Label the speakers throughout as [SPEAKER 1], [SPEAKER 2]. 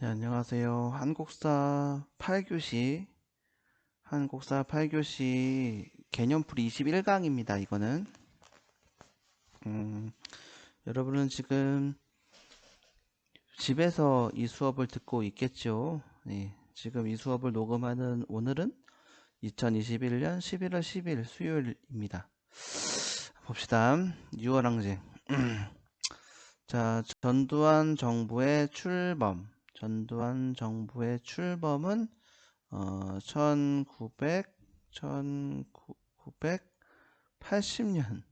[SPEAKER 1] 네, 안녕하세요. 한국사 8교시 개념풀이 21강입니다. 이거는 여러분은 지금 집에서 이 수업을 듣고 있겠죠. 네, 지금 이 수업을 녹음하는 오늘은 2021년 11월 10일 수요일입니다. 봅시다. 유월항쟁. 자, 전두환 정부의 출범은 1980년.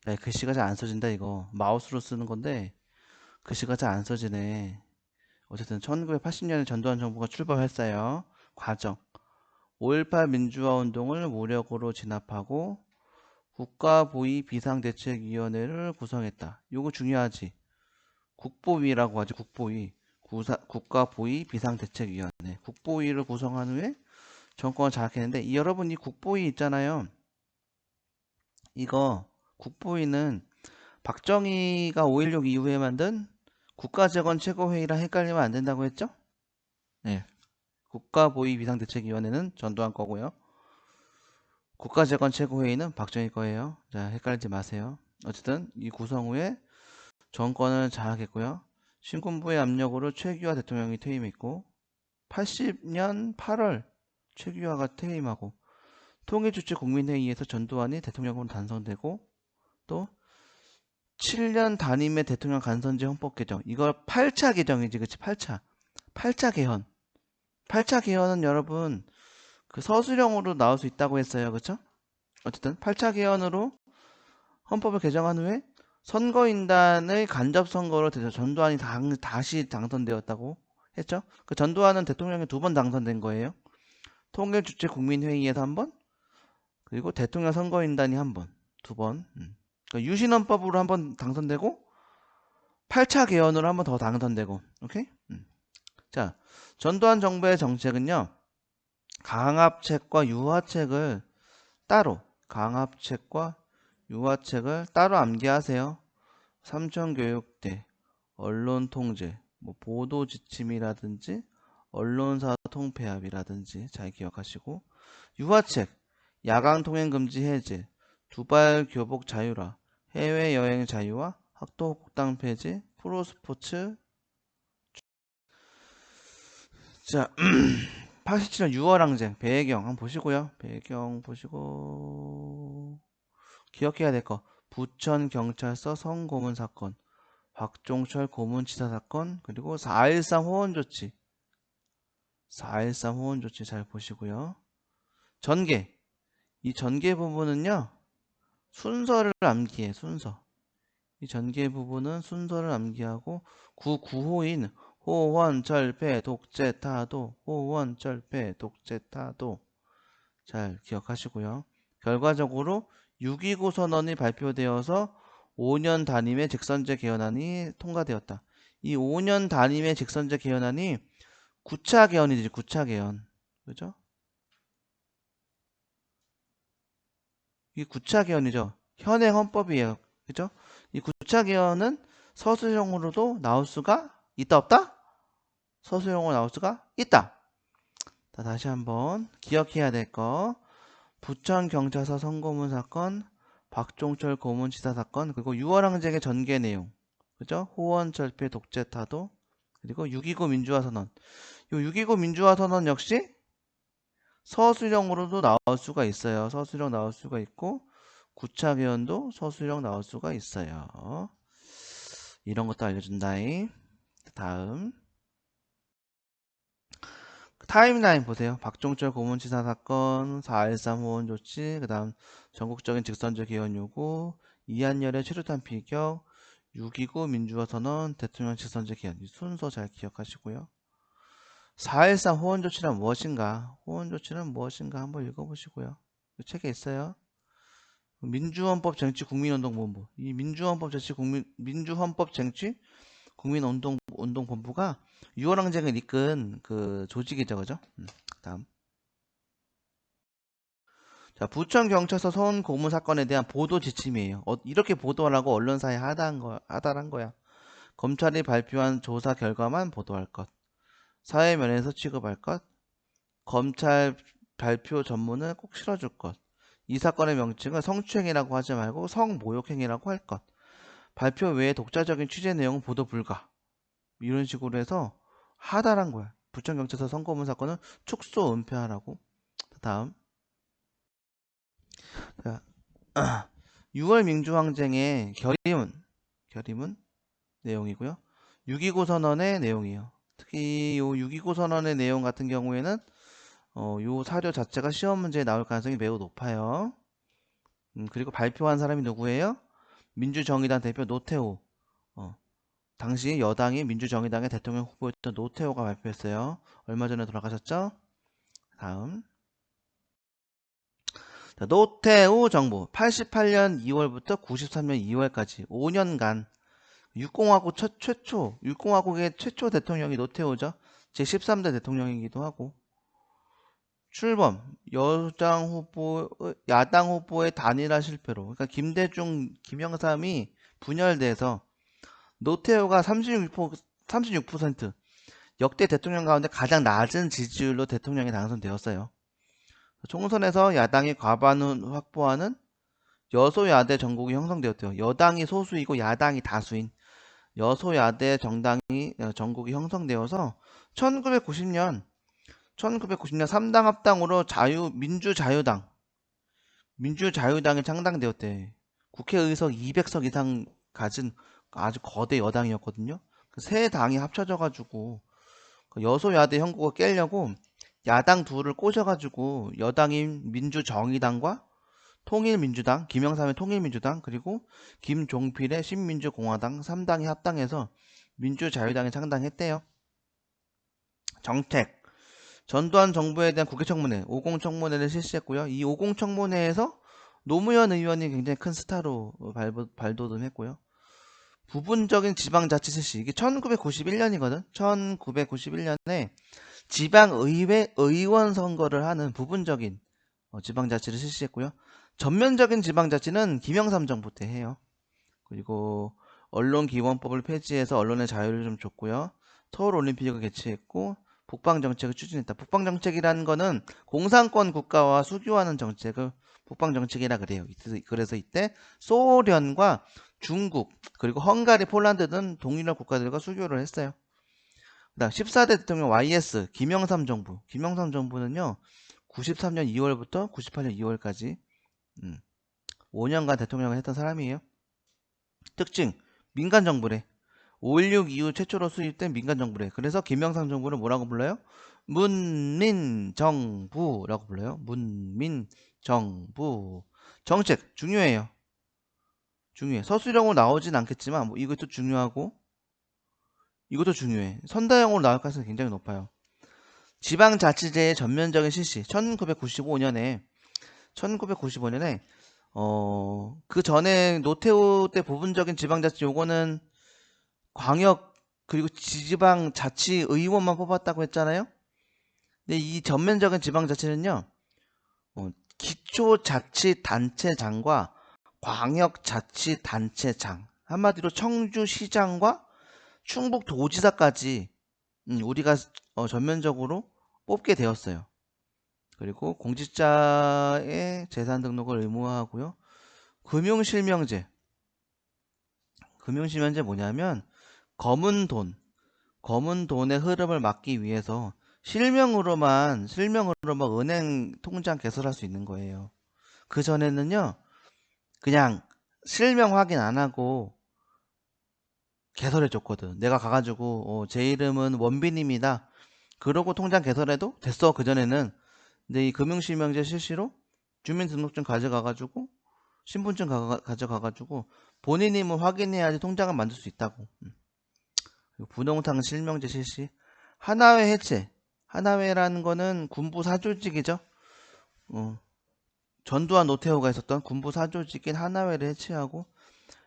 [SPEAKER 1] 야, 글씨가 잘 안 써진다, 이거. 마우스로 쓰는 건데, 글씨가 잘 안 써지네. 어쨌든, 1980년에 전두환 정부가 출범했어요. 과정. 5.18 민주화 운동을 모력으로 진압하고, 국가보위 비상대책위원회를 구성했다. 요거 중요하지. 국보위라고 하지, 국보위. 국가보위 비상대책위원회. 국보위를 구성한 후에 정권을 장악했는데, 여러분, 이 국보위 있잖아요. 이거 국보위는 박정희가 5.16 이후에 만든 국가재건 최고회의랑 헷갈리면 안 된다고 했죠? 네. 국가보위 비상대책위원회는 전두환 거고요. 국가재건 최고회의는 박정희 거예요. 자, 헷갈리지 마세요. 어쨌든 이 구성 후에 정권을 장악했고요. 신군부의 압력으로 최규하 대통령이 퇴임했고 80년 8월 최규하가 퇴임하고 통일주체 국민회의에서 전두환이 대통령으로 당선되고 또 7년 단임의 대통령 간선제 헌법 개정. 이걸 8차 개정이지, 그치? 8차. 8차 개헌. 8차 개헌은 여러분, 그 서술형으로 나올 수 있다고 했어요. 그쵸? 어쨌든, 8차 개헌으로 헌법을 개정한 후에 선거인단의 간접선거로 전두환이 다시 당선되었다고 했죠? 그 전두환은 대통령이 2번 당선된 거예요. 통일주체 국민회의에서 한 번, 그리고 대통령 선거인단이 한 번, 2번. 그러니까 유신헌법으로 한 번 당선되고, 8차 개헌으로 한 번 더 당선되고, 오케이? 자, 전두환 정부의 정책은요, 강압책과 유화책을 따로 암기하세요. 삼천교육대, 언론통제, 뭐 보도지침이라든지, 언론사 통폐합이라든지 잘 기억하시고, 유화책, 야광통행금지 해제, 두발 교복 자유화, 해외여행 자유화, 학도곡당 폐지, 프로스포츠. 자, 87년 6월항쟁 배경 한번 보시고요. 배경 보시고 기억해야 될 거. 부천경찰서 성고문 사건, 박종철 고문치사 사건, 그리고 4.13 호원조치. 4.13 호원조치 잘 보시고요. 전개. 이 전개 부분은요. 순서를 암기해. 순서. 이 전개 부분은 순서를 암기하고 구호인 호원철폐 독재타도 호원철폐 독재타도 잘 기억하시고요. 결과적으로 6.29 선언이 발표되어서 5년 단임의 직선제 개헌안이 통과되었다. 이 5년 단임의 직선제 개헌안이 9차 개헌이지. 9차 개헌. 그죠? 이게 9차 개헌이죠. 현행 헌법이에요. 그죠? 이 9차 개헌은 서술형으로도 나올 수가 있다 없다? 서술형으로 나올 수가 있다. 자, 다시 한번 기억해야 될 거. 부천경찰서 성고문 사건, 박종철 고문치사 사건, 그리고 6월항쟁의 전개 내용. 그죠? 호원철폐 독재타도, 그리고 6.29 민주화선언. 이 6.29 민주화선언 역시 서술형으로도 나올 수가 있어요. 서술형 나올 수가 있고 9차 개헌도 서술형 나올 수가 있어요. 이런 것도 알려준다잉. 다음 타임라인 보세요. 박종철 고문치사 사건, 4.13 호원 조치, 그 다음 전국적인 직선제 개헌 요구, 이한열의 최루탄 피격, 6.29 민주화 선언, 대통령 직선제 개헌. 이 순서 잘 기억하시고요. 4.13 호원 조치란 무엇인가? 호원 조치는 무엇인가? 한번 읽어보시고요. 이 책에 있어요. 민주헌법 쟁취 국민운동본부. 이 민주헌법 쟁취 국민운동본부가 6월항쟁을 이끈 그 조직이죠, 그죠? 다음. 자, 부천경찰서 서운 고문 사건에 대한 보도 지침이에요. 이렇게 보도하라고 언론사에 하다한 거야. 검찰이 발표한 조사 결과만 보도할 것. 사회면에서 취급할 것. 검찰 발표 전문을 꼭 실어줄 것. 이 사건의 명칭은 성추행이라고 하지 말고 성모욕행위라고 할 것. 발표 외에 독자적인 취재 내용은 보도 불가. 이런 식으로 해서 하다란 거야. 부천경찰서 선거문 사건은 축소 은폐하라고. 다음. 자, 6월 민주항쟁의 결의문 내용이고요. 6.29 선언의 내용이에요. 특히 요 6.29 선언의 내용 같은 경우에는 요 사료 자체가 시험 문제에 나올 가능성이 매우 높아요. 그리고 발표한 사람이 누구예요? 민주정의당 대표 노태우. 당시 여당이 민주정의당의 대통령 후보였던 노태우가 발표했어요. 얼마 전에 돌아가셨죠? 다음. 자, 노태우 정부 88년 2월부터 93년 2월까지 5년간 6공화국의 최초 대통령이 노태우죠. 제13대 대통령이기도 하고. 출범 야당 후보의 단일화 실패로, 그러니까 김대중, 김영삼이 분열돼서 노태우가 36% 역대 대통령 가운데 가장 낮은 지지율로 대통령에 당선되었어요. 총선에서 야당이 과반을 확보하는 여소야대 정국이 형성되었대요. 여당이 소수이고 야당이 다수인 여소야대 정국이 형성되어서 1990년 3당 합당으로 민주자유당이 창당되었대. 국회의석 200석 이상 가진 아주 거대 여당이었거든요. 세 당이 합쳐져가지고 여소야대 형국을 깨려고 야당 둘을 꼬셔가지고 여당인 민주정의당과 통일민주당, 김영삼의 통일민주당, 그리고 김종필의 신민주공화당 3당이 합당해서 민주자유당이 창당했대요. 정책. 전두환 정부에 대한 국회청문회, 50청문회를 실시했고요. 이 50청문회에서 노무현 의원이 굉장히 큰 스타로 발돋움했고요. 부분적인 지방자치 실시. 이게 1991년이거든. 1991년에 지방의회 의원 선거를 하는 부분적인 지방자치를 실시했고요. 전면적인 지방자치는 김영삼 정부 때 해요. 그리고 언론기본법을 폐지해서 언론의 자유를 좀 줬고요. 서울올림픽을 개최했고 북방정책을 추진했다. 북방정책이라는 거는 공산권 국가와 수교하는 정책을 북방정책이라 그래요. 그래서 이때 소련과 중국, 그리고 헝가리, 폴란드 등 동일한 국가들과 수교를 했어요. 그다음 14대 대통령 YS 김영삼 정부. 김영삼 정부는요. 93년 2월부터 98년 2월까지 5년간 대통령을 했던 사람이에요. 특징, 민간 정부래. 5.16 이후 최초로 수립된 민간 정부래. 그래서 김영삼 정부를 뭐라고 불러요? 문민정부라고 불러요. 문민정부. 정책 중요해요. 중요해. 서술형으로 나오진 않겠지만 이것도 중요하고 이것도 중요해. 선다형으로 나올 가능성이 굉장히 높아요. 지방자치제의 전면적인 실시. 1995년에 그 전에 노태우 때 부분적인 지방자치 요거는 광역 그리고 지방자치의원만 뽑았다고 했잖아요. 근데 이 전면적인 지방자치는요, 기초자치단체장과 광역자치단체장, 한마디로 청주시장과 충북도지사까지 우리가 전면적으로 뽑게 되었어요. 그리고 공직자의 재산 등록을 의무화하고요. 금융실명제 뭐냐면 검은 돈의 흐름을 막기 위해서 실명으로만 은행 통장 개설할 수 있는 거예요. 그 전에는요, 그냥 실명 확인 안 하고 개설해 줬거든. 내가 가가지고 제 이름은 원빈입니다. 그러고 통장 개설해도 됐어. 그 전에는. 근데 이 금융실명제 실시로 주민등록증 가져가가지고 신분증 가져가가지고 본인 이름을 확인해야지 통장을 만들 수 있다고. 부동산 실명제 실시. 하나회 해체. 하나회라는 거는 군부 사조직이죠. 전두환 노태우가 있었던 군부 사조직인 하나회를 해체하고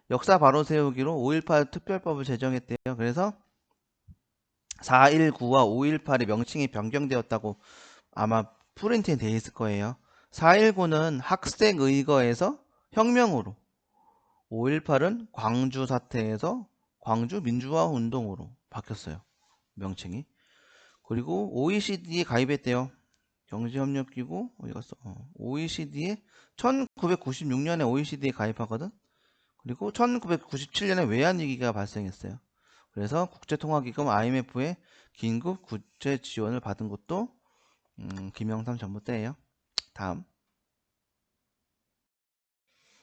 [SPEAKER 1] 역사 바로 세우기로 5.18 특별법을 제정했대요. 그래서 4.19와 5.18의 명칭이 변경되었다고 아마 프린트에 돼 있을 거예요. 4.19는 학생의거에서 혁명으로, 5.18은 광주 사태에서 광주 민주화 운동으로 바뀌었어요. 명칭이. 그리고 OECD에 가입했대요. 경제협력기구 어디 갔어? OECD에 1996년에 OECD에 가입하거든. 그리고 1997년에 외환위기가 발생했어요. 그래서 국제통화기금 IMF의 긴급 구제 지원을 받은 것도 김영삼 정부 때예요. 다음.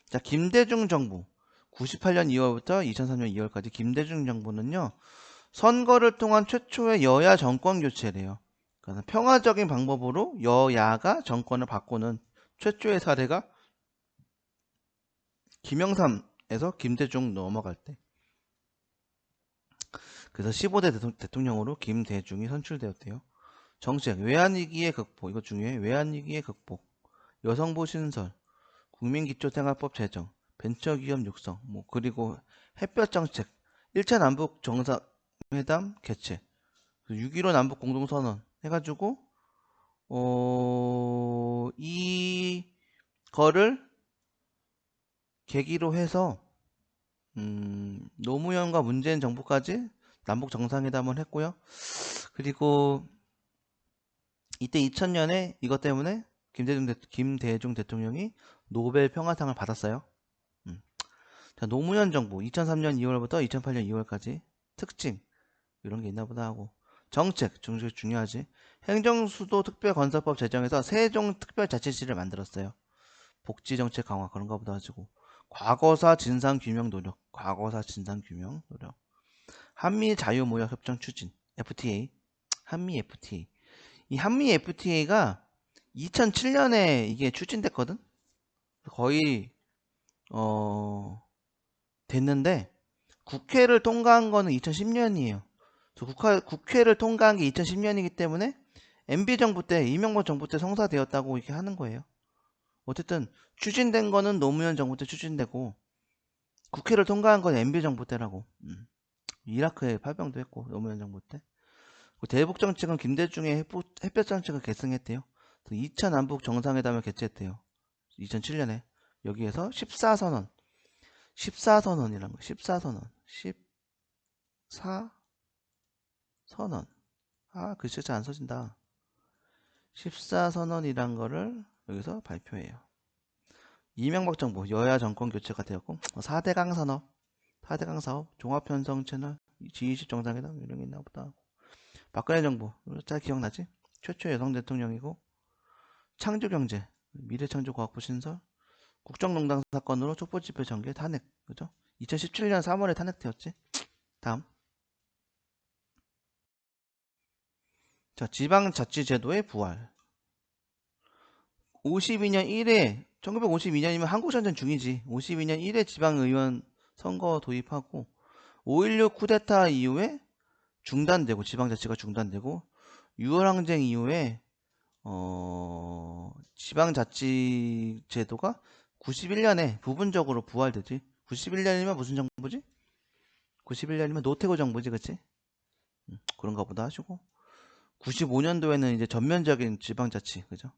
[SPEAKER 1] 자, 김대중 정부. 98년 2월부터 2003년 2월까지 김대중 정부는요. 선거를 통한 최초의 여야 정권 교체래요. 그래서 평화적인 방법으로 여야가 정권을 바꾸는 최초의 사례가 김영삼에서 김대중 넘어갈 때. 그래서 15대 대통령으로 김대중이 선출되었대요. 정책, 외환위기의 극복, 이거 중요해. 외환위기의 극복, 여성부 신설, 국민기초생활법 제정, 벤처기업 육성, 그리고 햇볕정책, 1차 남북 정상회담 개최, 6.15 남북 공동선언 해가지고 이거를 계기로 해서 노무현과 문재인 정부까지 남북 정상회담을 했고요. 그리고 이때 2000년에 이것 때문에 김대중 대통령이 노벨 평화상을 받았어요. 자, 노무현 정부 2003년 2월부터 2008년 2월까지 특징 이런 게 있나 보다 하고 정책 중요하지. 행정수도 특별건설법 제정에서 세종특별자치시를 만들었어요. 복지정책 강화 그런 거 보다 가지고 과거사 진상규명 노력 한미 자유무역협정 추진 FTA 한미 FTA 이 한미 FTA가 2007년에 이게 추진됐거든. 거의 됐는데 국회를 통과한 거는 2010년이에요. 국회를 통과한 게 2010년이기 때문에 MB 정부 때 이명박 정부 때 성사되었다고 이렇게 하는 거예요. 어쨌든 추진된 거는 노무현 정부 때 추진되고 국회를 통과한 건 MB 정부 때라고. 이라크에 파병도 했고 노무현 정부 때. 대북 정책은 김대중의 햇볕 정책을 계승했대요. 2차 남북 정상회담을 개최했대요. 2007년에 여기에서 14선언이란 거. 14선언. 글씨 잘 안 써진다. 14선언이란 거를 여기서 발표해요. 이명박 정부 여야 정권 교체가 되었고 4대강 산업, 4대강 사업, 종합편성 채널, G20 정상회담 이런 게 있나 보다. 박근혜 정부 잘 기억나지? 최초 여성 대통령이고 창조경제, 미래창조과학부 신설, 국정농단 사건으로 촛불집회 전개 탄핵, 그죠? 2017년 3월에 탄핵되었지. 다음. 자, 지방자치제도의 부활. 52년 1회 1952년이면 한국전쟁 중이지. 52년 1회 지방의원 선거 도입하고 5.16 쿠데타 이후에 중단되고 지방자치가 중단되고 6월항쟁 이후에 지방자치 제도가 91년에 부분적으로 부활되지. 91년이면 무슨 정부지? 91년이면 노태우 정부지, 그치? 그런가 보다 하시고 95년도에는 이제 전면적인 지방자치, 그죠?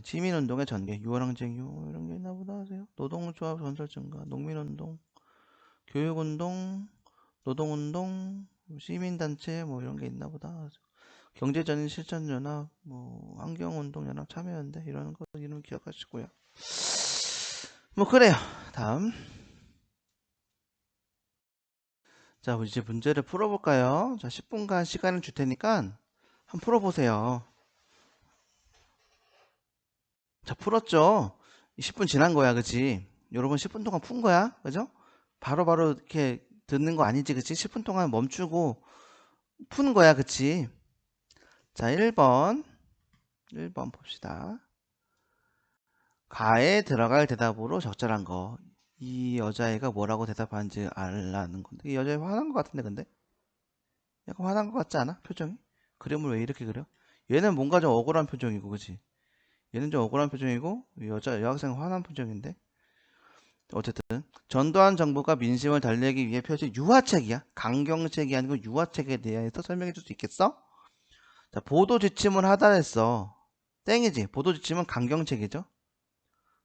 [SPEAKER 1] 시민운동의 전개, 6월항쟁 이후 이런 게 있나 보다 하세요. 노동조합 건설 증가, 농민운동, 교육운동, 노동운동, 시민단체 이런 게 있나 보다 하세요. 경제전 실천연합, 환경운동연합 참여연대 이런 거 이름 기억하시고요. 그래요. 다음. 자, 이제 문제를 풀어볼까요? 자, 10분간 시간을 줄 테니까 한번 풀어보세요. 자, 풀었죠? 10분 지난 거야, 그치? 여러분 10분 동안 푼 거야, 그죠? 바로바로 이렇게 듣는 거 아니지, 그치? 10분 동안 멈추고 푸는 거야, 그치? 자, 1번 봅시다. 가에 들어갈 대답으로 적절한 거. 이 여자애가 뭐라고 대답하는지 알라는 건데 이 여자애 화난 것 같은데 근데? 약간 화난 것 같지 않아? 표정이? 그림을 왜 이렇게 그려? 얘는 뭔가 좀 억울한 표정이고 그치? 얘는 좀 억울한 표정이고 여학생 화난 표정인데 어쨌든 전두환 정부가 민심을 달래기 위해 펼친 유화책이야. 강경책이 아니고 유화책에 대해서 설명해 줄 수 있겠어? 자, 보도 지침을 하달했어. 땡이지. 보도 지침은 강경책이죠.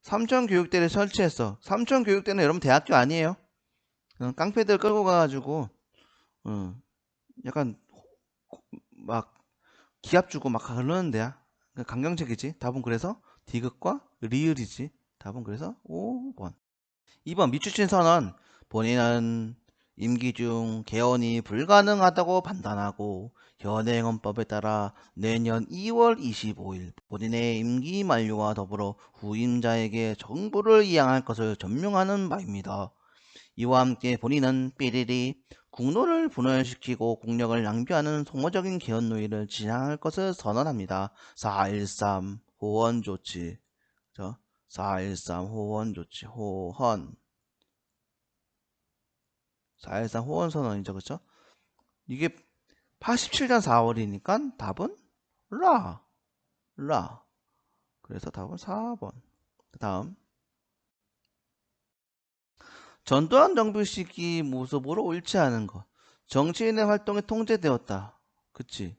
[SPEAKER 1] 삼천교육대를 설치했어. 삼천교육대는 여러분 대학교 아니에요. 깡패들 끌고 가가지고 약간 막 기합 주고 막 그러는 데야. 강경책이지. 답은 그래서 디귿과 리을이지. 답은 그래서 5번. 2번 미추신 선언. 본인은 임기 중 개헌이 불가능하다고 판단하고 현행헌법에 따라 내년 2월 25일 본인의 임기 만료와 더불어 후임자에게 정부를 이양할 것을 전명하는 바입니다. 이와 함께 본인은 삐리리 국로를 분열시키고 국력을 낭비하는 소모적인 개헌 노예를 진행할 것을 선언합니다. 4.13 호헌 조치. 4.13 호헌 조치. 호헌. 4.13 호헌 선언이죠. 그쵸? 이게 87년 4월이니까 답은 라. 그래서 답은 4번. 그 다음. 전두환 정부 시기 모습으로 옳지 않은 것. 정치인의 활동이 통제되었다. 그치?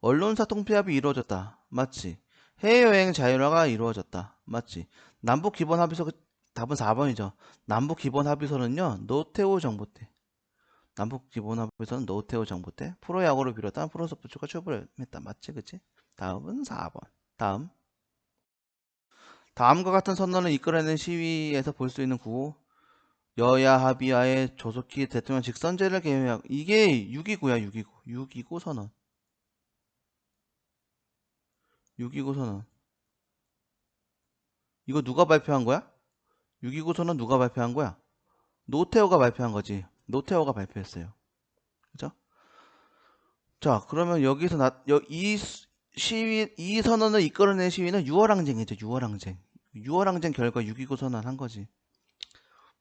[SPEAKER 1] 언론사 통폐합이 이루어졌다. 맞지? 해외여행 자율화가 이루어졌다. 맞지? 남북기본합의서 답은 4번이죠. 남북기본합의서는요. 노태우 정부 때. 남북기본합의서는 노태우 정부 때 프로야구를 비롯한 프로스포츠가 출범했다. 맞지? 그치? 다음은 4번. 다음과 같은 선언을 이끌어내는 시위에서 볼 수 있는 구호. 여야 합의하에 조속히 대통령 직선제를 계획하고 이게 6.29야 6.29. 6.29 선언. 6.29 선언. 이거 누가 발표한 거야? 6.29 선언 누가 발표한 거야? 노태우가 발표한 거지. 노태우가 발표했어요. 그죠? 자, 그러면 여기서 이 선언을 이끌어낸 시위는 6월항쟁이죠. 6월항쟁. 6월항쟁 결과 6.29 선언 한 거지.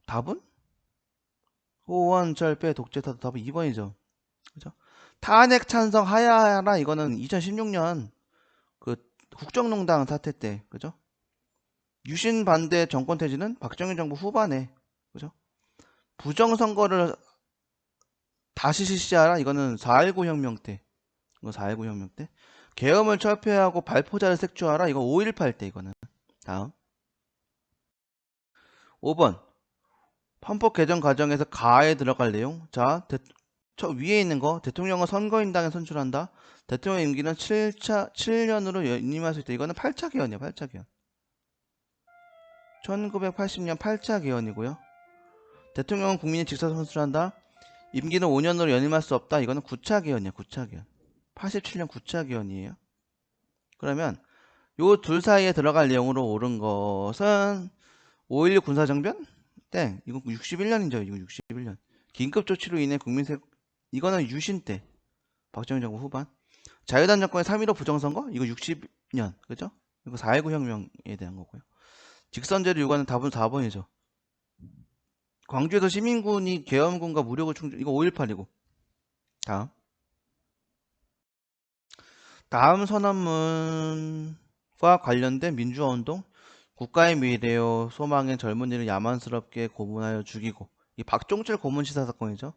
[SPEAKER 1] 답은? 호원철배 독재사도 답은 2번이죠. 그죠? 탄핵 찬성 하야하라 이거는 2016년 그 국정농단 사태 때, 그죠? 유신 반대 정권 퇴진은 박정희 정부 후반에, 그죠? 부정선거를 다시 실시하라 이거는 4.19 혁명 때, 이거 4.19 혁명 때. 계엄을 철폐하고 발포자를 색출하라 이거 5.18 때 이거는. 다음 5번 헌법 개정 과정에서 가에 들어갈 내용. 자, 저 위에 있는 거 대통령은 선거인당에 선출한다. 대통령 임기는 7년으로 연임할 수 있다. 이거는 8차 개헌이야. 8차 개헌. 1980년 8차 개헌이고요. 대통령은 국민이 직접 선출한다. 임기는 5년으로 연임할 수 없다. 이거는 9차 개헌이야. 9차 개헌. 87년 9차 개헌이에요. 그러면 요 둘 사이에 들어갈 내용으로 옳은 것은 5.16 군사정변? 땡. 이거 61년이죠. 이거 61년. 긴급조치로 인해 이거는 유신 때. 박정희 정부 후반. 자유당 정권의 3.15 부정선거? 이거 60년. 그죠? 이거 4.19 혁명에 대한 거고요. 직선제를 요구하는 답은 4번이죠. 광주에서 시민군이 계엄군과 무력을 충돌. 이거 5.18이고. 다음 선언문과 관련된 민주화운동. 국가의 미래요 소망의 젊은이를 야만스럽게 고문하여 죽이고. 이 박종철 고문시사 사건이죠.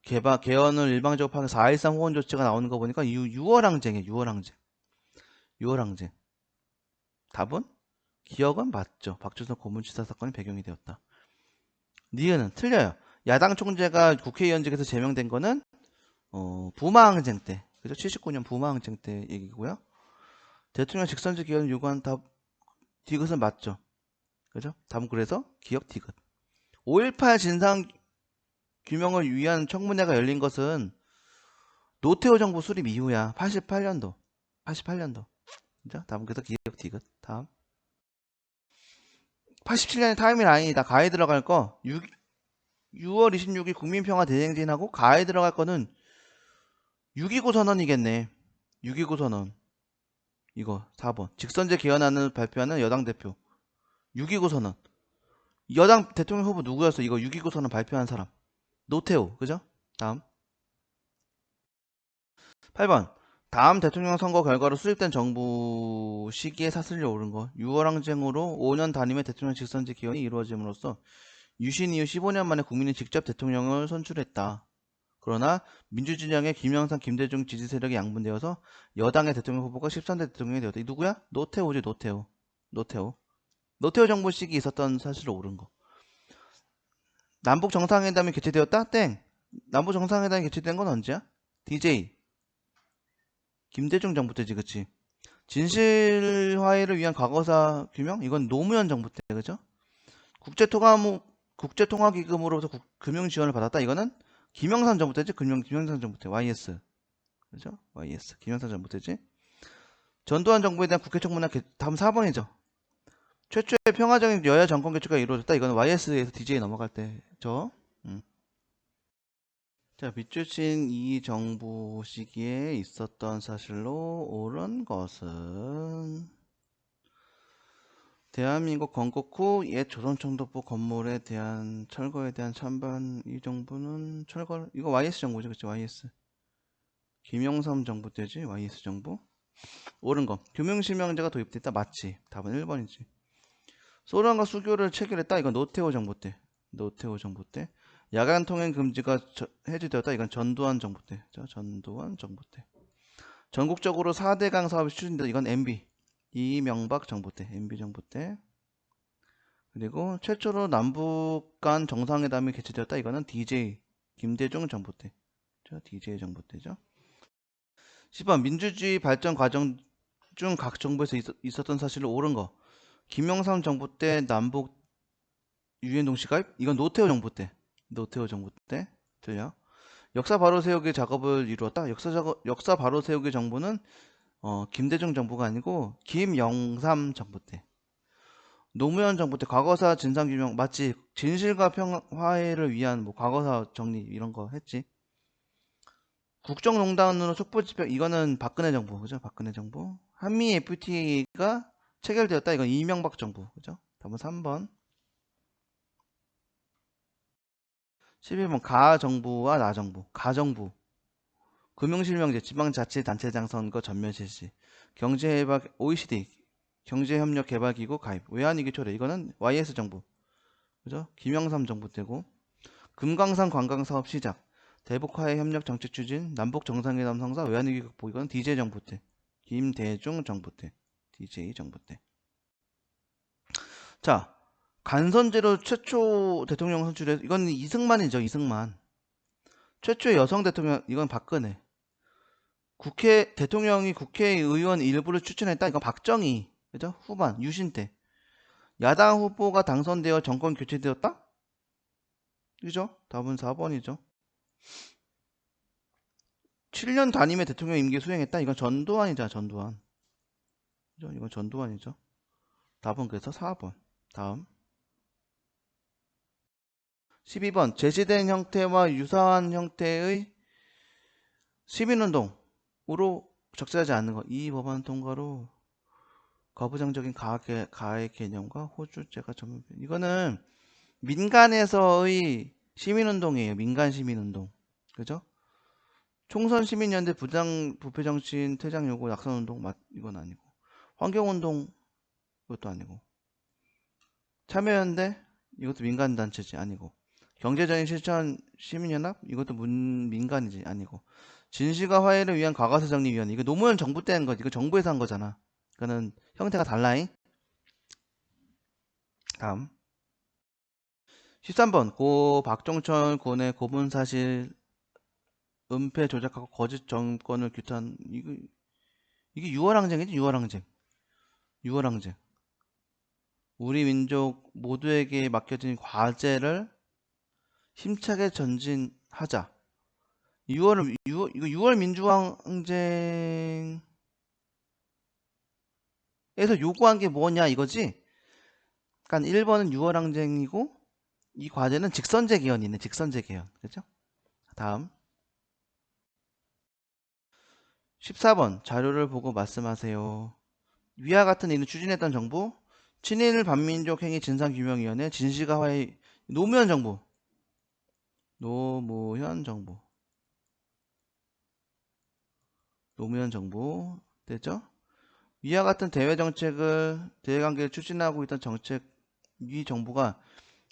[SPEAKER 1] 개헌을 일방적으로 파는 4.13 호원 조치가 나오는 거 보니까 6월항쟁이에요. 6월항쟁. 답은? 기억은 맞죠. 박주선 고문치사 사건이 배경이 되었다. 니은은 틀려요. 야당 총재가 국회의원직에서 제명된 거는 부마항쟁 때. 그죠? 79년 부마항쟁 때 얘기고요. 대통령 직선제 기원을 요구한 답 디귿은 맞죠. 그죠? 답은 그래서 기억 디귿. 5.18 진상 규명을 위한 청문회가 열린 것은 노태우 정부 수립 이후야. 88년도. 그죠? 답은 그래서 기억 디귿. 다음. 87년에 타임라인이다. 가에 들어갈 거 6월 26일 국민평화 대행진하고 가에 들어갈 거는 6.29 선언이겠네. 6.29 선언. 이거 4번. 직선제 개헌안을 발표하는 여당 대표. 6.29 선언. 여당 대통령 후보 누구였어? 이거 6.29 선언 발표한 사람. 노태우. 그죠? 다음. 8번. 다음 대통령 선거 결과로 수립된 정부 시기에 사슬이 오른 거. 6월항쟁으로 5년 단임의 대통령 직선제 개헌이 이루어짐으로써 유신 이후 15년 만에 국민이 직접 대통령을 선출했다. 그러나 민주진영의 김영삼, 김대중 지지 세력이 양분되어서 여당의 대통령 후보가 13대 대통령이 되었다. 이 누구야? 노태우지. 노태우 정부 시기 있었던 사실로 옳은 거. 남북 정상회담이 개최되었다? 땡. 남북 정상회담이 개최된 건 언제야? DJ. 김대중 정부 때지, 그치? 진실화해를 위한 과거사 규명? 이건 노무현 정부 때, 그죠? 국제통화기금으로부터 금융 지원을 받았다. 이거는 김영삼 정부 때지? 김영삼 정부 때. YS. 그죠? YS. 김영삼 정부 때지? 전두환 정부에 대한 국회 청문회 다음 4번이죠. 최초의 평화적인 여야 정권 개최가 이루어졌다. 이거는 YS에서 DJ에 넘어갈 때죠. 자, 밑줄친 이 정부 시기에 있었던 사실로 옳은 것은 대한민국 건국 후 옛 조선총독부 건물에 대한 철거에 대한 찬반. 이 정부는 철거, 이거 YS 정부죠, 그치? YS. 김영삼 정부 때지, YS 정부. 옳은 거. 교명실명제가 도입됐다. 맞지? 답은 1번이지. 소련과 수교를 체결했다. 이건 노태우 정부 때. 노태우 정부 때. 야간 통행 금지가 해제되었다. 이건 전두환 정부 때. 전두환 정부 때. 전국적으로 4대강 사업이 추진되다. 이건 MB. 이명박 정부 때. MB 정부 때. 그리고 최초로 남북 간 정상회담이 개최되었다. 이거는 DJ. 김대중 정부 때. DJ 정부 때죠. 10번. 민주주의 발전 과정 중 각 정부에서 있었던 사실을 옳은 거. 김영삼 정부 때 남북 유엔 동시 가입? 이건 노태우 정부 때. 노태우 정부 때. 틀려. 역사 바로 세우기 작업을 이루었다. 역사 바로 세우기 정부는 김대중 정부가 아니고 김영삼 정부 때. 노무현 정부 때 과거사 진상규명 맞지? 진실과 평화해를 위한 뭐 과거사 정리 이런 거 했지. 국정농단으로 촛불 집회 이거는 박근혜 정부 그죠? 박근혜 정부. 한미 FTA가 체결되었다. 이건 이명박 정부 그죠? 답은 3번. 11번 가정부와 나정부. 가정부. 금융실명제, 지방자치단체장 선거 전면 실시. 경제개발 OECD 경제협력개발기구 가입. 외환위기 초래. 이거는 YS 정부. 그죠? 김영삼 정부 때고. 금강산 관광사업 시작. 대북화해 협력 정책 추진. 남북 정상회담 성사. 외환위기 극복. 이거는 DJ 정부 때. 김대중 정부 때. DJ 정부 때. 자, 간선제로 최초 대통령 선출해. 이건 이승만이죠. 이승만. 최초의 여성 대통령. 이건 박근혜. 대통령이 국회의원 일부를 추천했다. 이건 박정희. 그죠? 후반, 유신 때. 야당 후보가 당선되어 정권 교체되었다? 그죠? 답은 4번이죠. 7년 단임의 대통령 임기 수행했다. 이건 전두환이잖아, 전두환. 그죠? 이건 전두환이죠. 답은 그래서 4번. 다음. 12번. 제시된 형태와 유사한 형태의 시민운동으로 적재하지 않는 것. 이 법안 통과로 거부장적인 가해 개념과 호주죄가 전면. 이거는 민간에서의 시민운동이에요. 민간 시민운동. 그죠? 총선 시민연대 부패정치인 퇴장 요구 낙선운동 이건 아니고. 환경운동 이것도 아니고. 참여연대 이것도 민간단체지 아니고. 경제적인 실천 시민연합 이것도 민간이지 아니고. 진실과 화해를 위한 과거사정리위원회 이거 노무현 정부 때 한 거지. 이거 정부에서 한 거잖아. 이거는 형태가 달라잉. 다음 13번 고 박종철 군의 고문사실 은폐 조작하고 거짓 정권을 규탄 이게 6월항쟁이지. 6월항쟁 우리 민족 모두에게 맡겨진 과제를 힘차게 전진하자. 이거 6월 민주항쟁에서 요구한 게 뭐냐 이거지. 그러니까 1번은 6월항쟁이고 이 과제는 직선제 개헌이네. 직선제 개헌. 그죠? 다음 14번 자료를 보고 말씀하세요. 위와 같은 일을 추진했던 정부 친일 반민족 행위 진상규명위원회 진실과 화해 노무현 정부 됐죠? 위와 같은 대외관계를 추진하고 있던 정책 이 정부가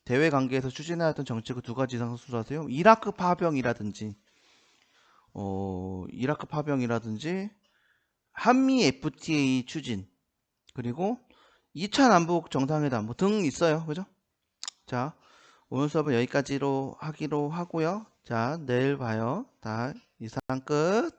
[SPEAKER 1] 대외관계에서 추진하였던 정책을 두 가지 이상 수술하세요. 이라크 파병이라든지 한미 FTA 추진 그리고 2차 남북 정상회담 등 있어요. 그죠? 자, 오늘 수업은 여기까지로 하기로 하고요. 자, 내일 봐요. 다 이상 끝.